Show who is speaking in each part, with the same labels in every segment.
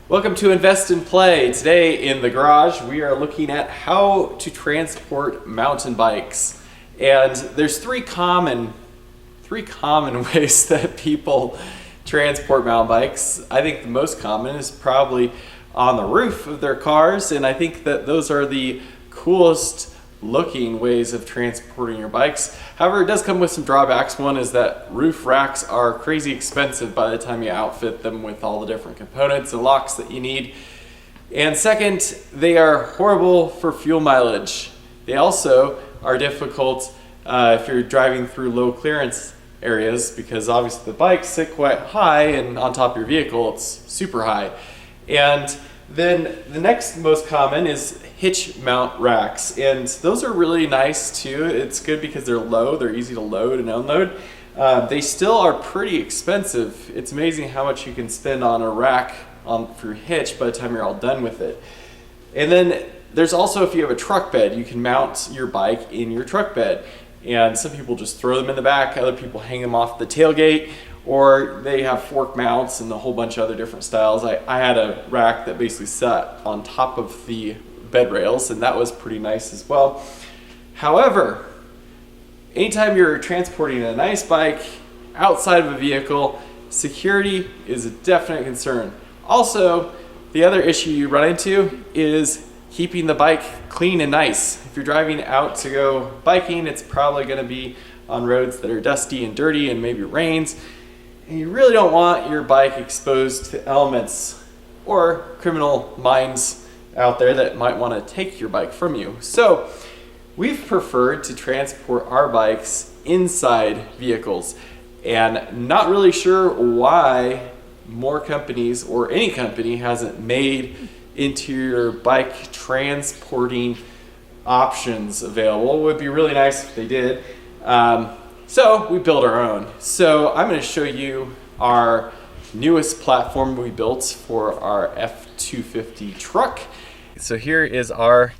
Speaker 1: Welcome to Invest and Play. Today in the garage we are looking at how to transport mountain bikes. And there's three common ways that people transport mountain bikes. I think the most common is probably on the roof of their cars, and I think that those are the coolest looking ways of transporting your bikes. However, it does come with some drawbacks. One is that roof racks are crazy expensive by the time you outfit them with all the different components and locks that you need. And second, they are horrible for fuel mileage. They also are difficult if you're driving through low clearance areas, because obviously the bikes sit quite high and on top of your vehicle it's super high. And then the next most common is hitch mount racks, and those are really nice too. It's good because they're low, they're easy to load and unload. They still are pretty expensive. It's amazing how much you can spend on a rack for your hitch by the time you're all done with it. And then there's also, if you have a truck bed, you can mount your bike in your truck bed. And some people just throw them in the back, other people hang them off the tailgate, or they have fork mounts and a whole bunch of other different styles. I had a rack that basically sat on top of the bed rails, and that was pretty nice as well. However, anytime you're transporting a nice bike outside of a vehicle, security is a definite concern. Also, the other issue you run into is keeping the bike clean and nice. If you're driving out to go biking, it's probably going to be on roads that are dusty and dirty and maybe rains. And you really don't want your bike exposed to elements or criminal minds out there that might want to take your bike from you. So we've preferred to transport our bikes inside vehicles, and not really sure why more companies or any company hasn't made interior bike transporting options available. It would be really nice if they did. So we built our own. So I'm going to show you our newest platform we built for our F250 truck. So here is our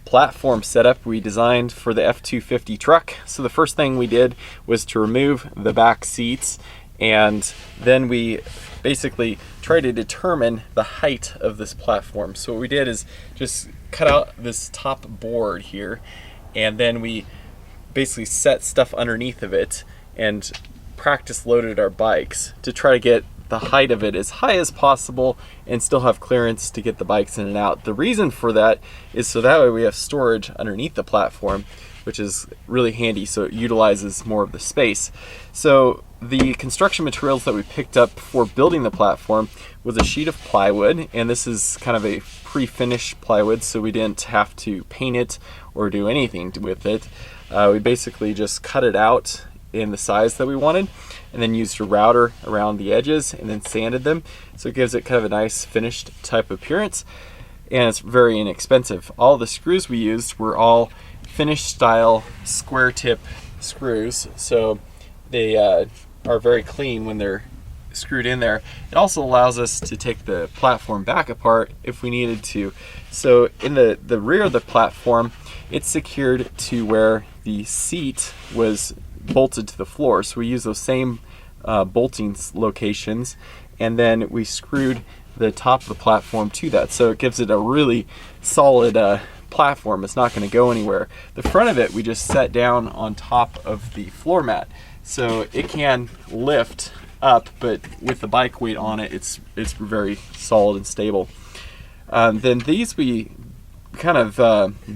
Speaker 1: platform setup we designed for the F250 truck. So the first thing we did was to remove the back seats, and then we basically try to determine the height of this platform. So what we did is just cut out this top board here, and then we basically set stuff underneath of it and practice loaded our bikes to try to get the height of it as high as possible and still have clearance to get the bikes in and out. The reason for that is so that way we have storage underneath the platform, which is really handy, so it utilizes more of the space. So the construction materials that we picked up for building the platform was a sheet of plywood, and this is kind of a pre-finished plywood, so we didn't have to paint it or do anything with it. We basically just cut it out in the size that we wanted, and then used a router around the edges and then sanded them, so it gives it kind of a nice finished type appearance, and it's very inexpensive. All the screws we used were all finished style square tip screws, so they are very clean when they're screwed in there. It also allows us to take the platform back apart if we needed to. So in the rear of the platform, it's secured to where the seat was bolted to the floor. So we use those same bolting locations, and then we screwed the top of the platform to that. So it gives it a really solid platform. It's not going to go anywhere. The front of it we just set down on top of the floor mat, so it can lift up, but with the bike weight on it, it's very solid and stable. Then these we kind of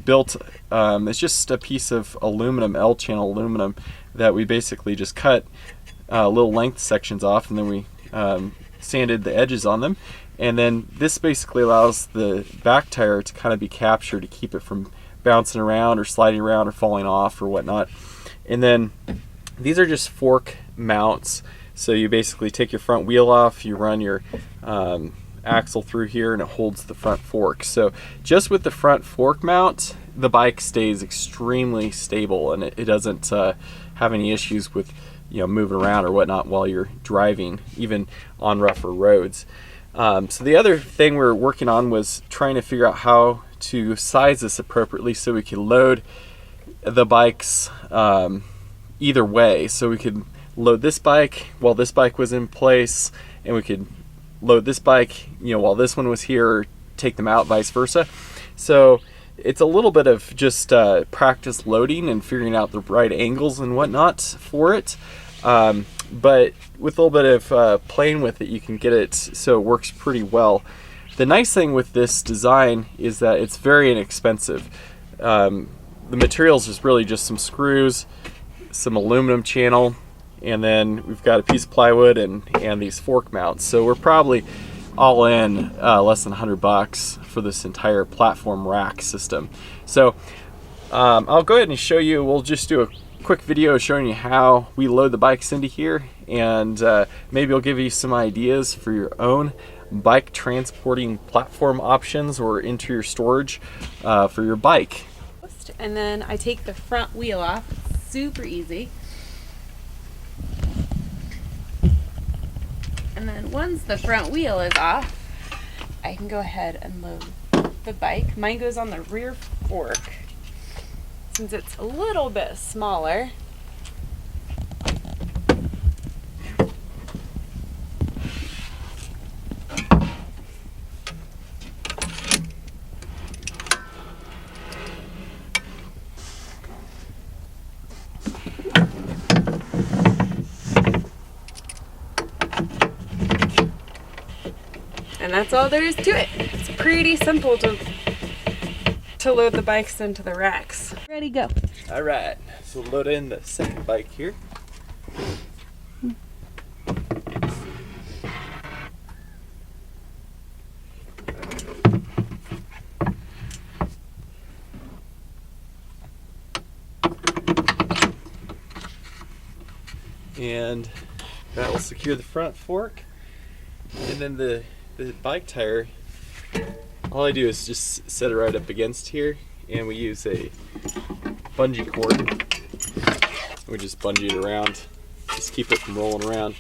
Speaker 1: built, it's just a piece of aluminum, L-channel aluminum, that we basically just cut little length sections off, and then we sanded the edges on them. And then this basically allows the back tire to kind of be captured to keep it from bouncing around or sliding around or falling off or whatnot. And then these are just fork mounts. So you basically take your front wheel off, you run your axle through here, and it holds the front fork. So just with the front fork mount, the bike stays extremely stable, and it doesn't have any issues with moving around or whatnot while you're driving, even on rougher roads. So the other thing we're working on was trying to figure out how to size this appropriately so we can load the bikes either way. So we could load this bike while this bike was in place, and we could load this bike, you know, while this one was here, or take them out, vice versa. So it's a little bit of just practice loading and figuring out the right angles and whatnot for it. But with a little bit of playing with it, you can get it so it works pretty well. The nice thing with this design is that it's very inexpensive. The materials is really just some screws, some aluminum channel, and then we've got a piece of plywood and these fork mounts. So we're probably all in less than $100 for this entire platform rack system. So I'll go ahead and show you. We'll just do a quick video showing you how we load the bikes into here, and maybe I'll give you some ideas for your own bike transporting platform options or interior storage for your bike.
Speaker 2: And then I take the front wheel off. It's super easy. And then once the front wheel is off, I can go ahead and load the bike. Mine goes on the rear fork since it's a little bit smaller. And that's all there is to it. It's pretty simple to load the bikes into the racks. Ready, go.
Speaker 1: All right, so load in the second bike here. And that will secure the front fork. And then the bike tire, all I do is just set it right up against here, and we use a bungee cord. We just bungee it around, just keep it from rolling around.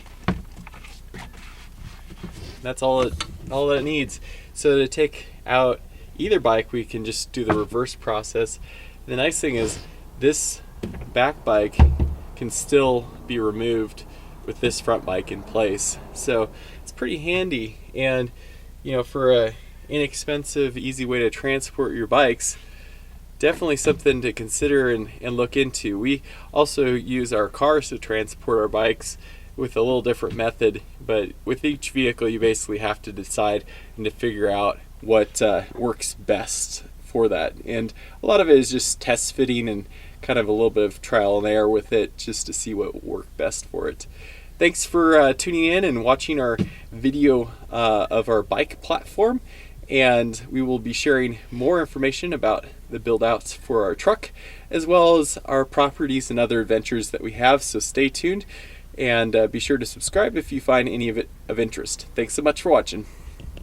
Speaker 1: That's all that it needs. So to take out either bike, we can just do the reverse process. The nice thing is this back bike can still be removed with this front bike in place. So it's pretty handy, and you know, for a inexpensive, easy way to transport your bikes, definitely something to consider and look into. We also use our cars to transport our bikes with a little different method, but with each vehicle you basically have to decide and to figure out what works best for that. And a lot of it is just test fitting and kind of a little bit of trial and error with it, just to see what will work best for it. Thanks for tuning in and watching our video of our bike platform, and we will be sharing more information about the build outs for our truck, as well as our properties and other adventures that we have. So stay tuned, and be sure to subscribe if you find any of it of interest. Thanks so much for watching.